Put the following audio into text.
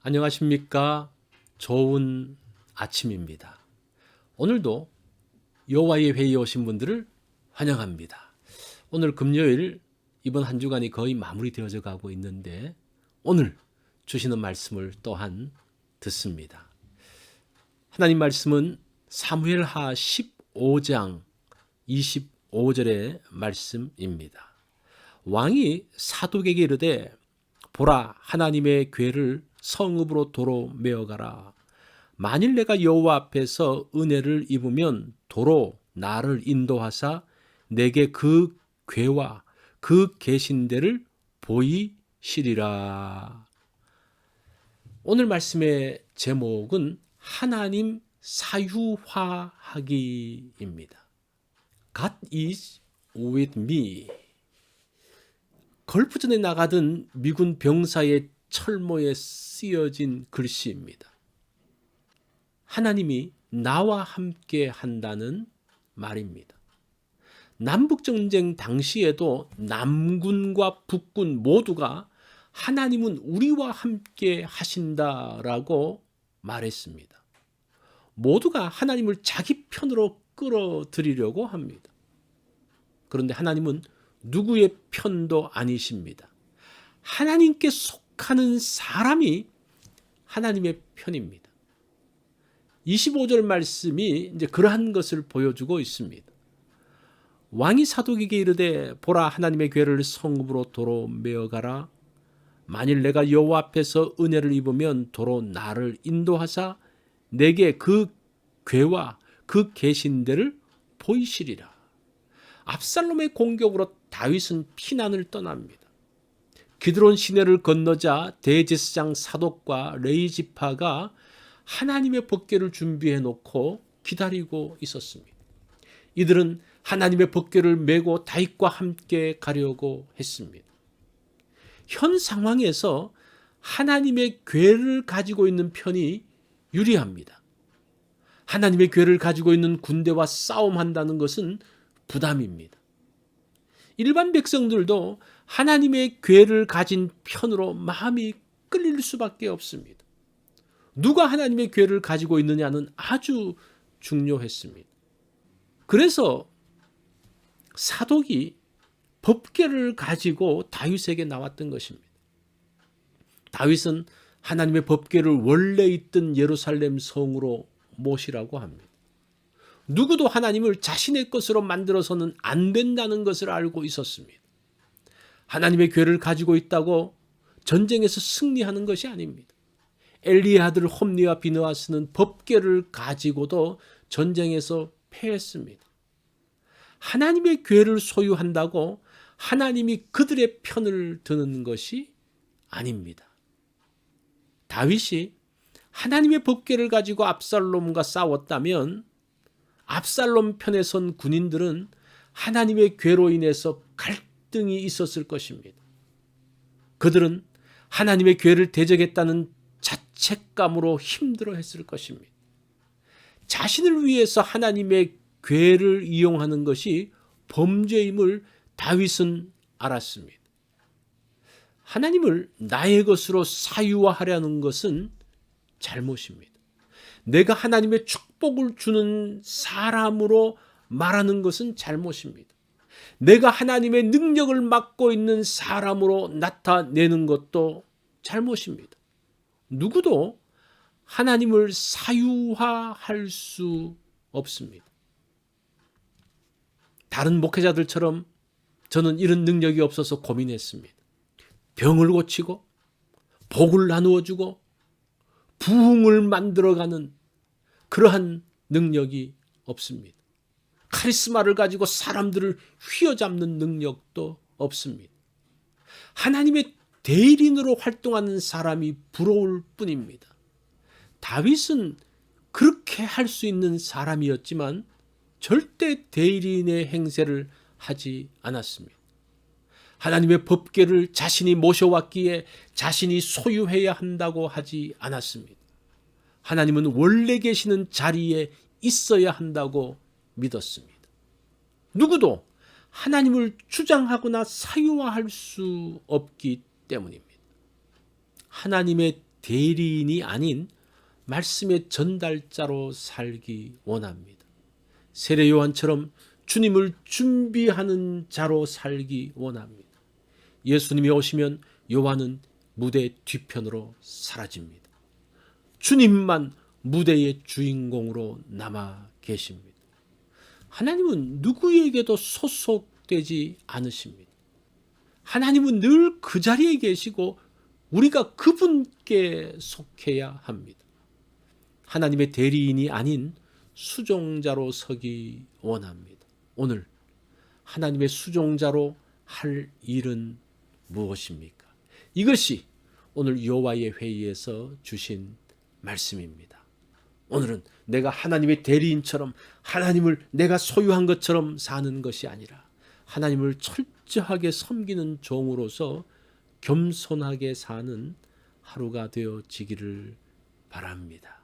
안녕하십니까? 좋은 아침입니다. 오늘도 여호와의 회의에 오신 분들을 환영합니다. 오늘 금요일 이번 한 주간이 거의 마무리되어져 가고 있는데 오늘 주시는 말씀을 또한 듣습니다. 하나님 말씀은 사무엘하 15장 25절의 말씀입니다. 왕이 사독에게 이르되 보라, 하나님의 궤를 성읍으로 도로 메어가라. 만일 내가 여호와 앞에서 은혜를 입으면 도로 나를 인도하사 내게 그 궤와 그 계신 데를 보이시리라. 오늘 말씀의 제목은 하나님 사유화하기입니다. God is with me. 걸프전에 나가던 미군 병사의 철모에 쓰여진 글씨입니다. 하나님이 나와 함께 한다는 말입니다. 남북전쟁 당시에도 남군과 북군 모두가 하나님은 우리와 함께 하신다라고 말했습니다. 모두가 하나님을 자기 편으로 끌어들이려고 합니다. 그런데 하나님은 누구의 편도 아니십니다. 하나님께 속하는 사람이 하나님의 편입니다. 25절 말씀이 이제 그러한 것을 보여주고 있습니다. 왕이 사독에게 이르되 보라, 하나님의 궤를 성읍으로 도로 메어가라. 만일 내가 여호와 앞에서 은혜를 입으면 도로 나를 인도하사 내게 그 궤와 그 계신 데를 보이시리라. 압살롬의 공격으로 다윗은 피난을 떠납니다. 기드론 시내를 건너자 대제사장 사독과 레이지파가 하나님의 법궤를 준비해 놓고 기다리고 있었습니다. 이들은 하나님의 법궤를 메고 다윗과 함께 가려고 했습니다. 현 상황에서 하나님의 궤를 가지고 있는 편이 유리합니다. 하나님의 궤를 가지고 있는 군대와 싸움한다는 것은 부담입니다. 일반 백성들도 하나님의 궤를 가진 편으로 마음이 끌릴 수밖에 없습니다. 누가 하나님의 궤를 가지고 있느냐는 아주 중요했습니다. 그래서 사독이 법궤를 가지고 다윗에게 나왔던 것입니다. 다윗은 하나님의 법궤를 원래 있던 예루살렘 성으로 모시라고 합니다. 누구도 하나님을 자신의 것으로 만들어서는 안 된다는 것을 알고 있었습니다. 하나님의 궤를 가지고 있다고 전쟁에서 승리하는 것이 아닙니다. 엘리의 아들 홈리와 비느하스는 법궤를 가지고도 전쟁에서 패했습니다. 하나님의 궤를 소유한다고 하나님이 그들의 편을 드는 것이 아닙니다. 다윗이 하나님의 법궤를 가지고 압살롬과 싸웠다면 압살롬 편에 선 군인들은 하나님의 궤로 인해서 갈등이 있었을 것입니다. 그들은 하나님의 궤를 대적했다는 자책감으로 힘들어했을 것입니다. 자신을 위해서 하나님의 궤를 이용하는 것이 범죄임을 다윗은 알았습니다. 하나님을 나의 것으로 사유화하려는 것은 잘못입니다. 내가 하나님의 축복을 주는 사람으로 말하는 것은 잘못입니다. 내가 하나님의 능력을 맡고 있는 사람으로 나타내는 것도 잘못입니다. 누구도 하나님을 사유화할 수 없습니다. 다른 목회자들처럼 저는 이런 능력이 없어서 고민했습니다. 병을 고치고 복을 나누어 주고 부흥을 만들어가는 그러한 능력이 없습니다. 카리스마를 가지고 사람들을 휘어잡는 능력도 없습니다. 하나님의 대리인으로 활동하는 사람이 부러울 뿐입니다. 다윗은 그렇게 할 수 있는 사람이었지만 절대 대리인의 행세를 하지 않았습니다. 하나님의 법궤를 자신이 모셔왔기에 자신이 소유해야 한다고 하지 않았습니다. 하나님은 원래 계시는 자리에 있어야 한다고 믿었습니다. 누구도 하나님을 주장하거나 사유화할 수 없기 때문입니다. 하나님의 대리인이 아닌 말씀의 전달자로 살기 원합니다. 세례 요한처럼 주님을 준비하는 자로 살기 원합니다. 예수님이 오시면 요한은 무대 뒤편으로 사라집니다. 주님만 무대의 주인공으로 남아 계십니다. 하나님은 누구에게도 소속되지 않으십니다. 하나님은 늘 그 자리에 계시고 우리가 그분께 속해야 합니다. 하나님의 대리인이 아닌 수종자로 서기 원합니다. 오늘 하나님의 수종자로 할 일은 무엇입니까? 이것이 오늘 여호와의 회의에서 주신 말씀입니다. 오늘은 내가 하나님의 대리인처럼 하나님을 내가 소유한 것처럼 사는 것이 아니라 하나님을 철저하게 섬기는 종으로서 겸손하게 사는 하루가 되어지기를 바랍니다.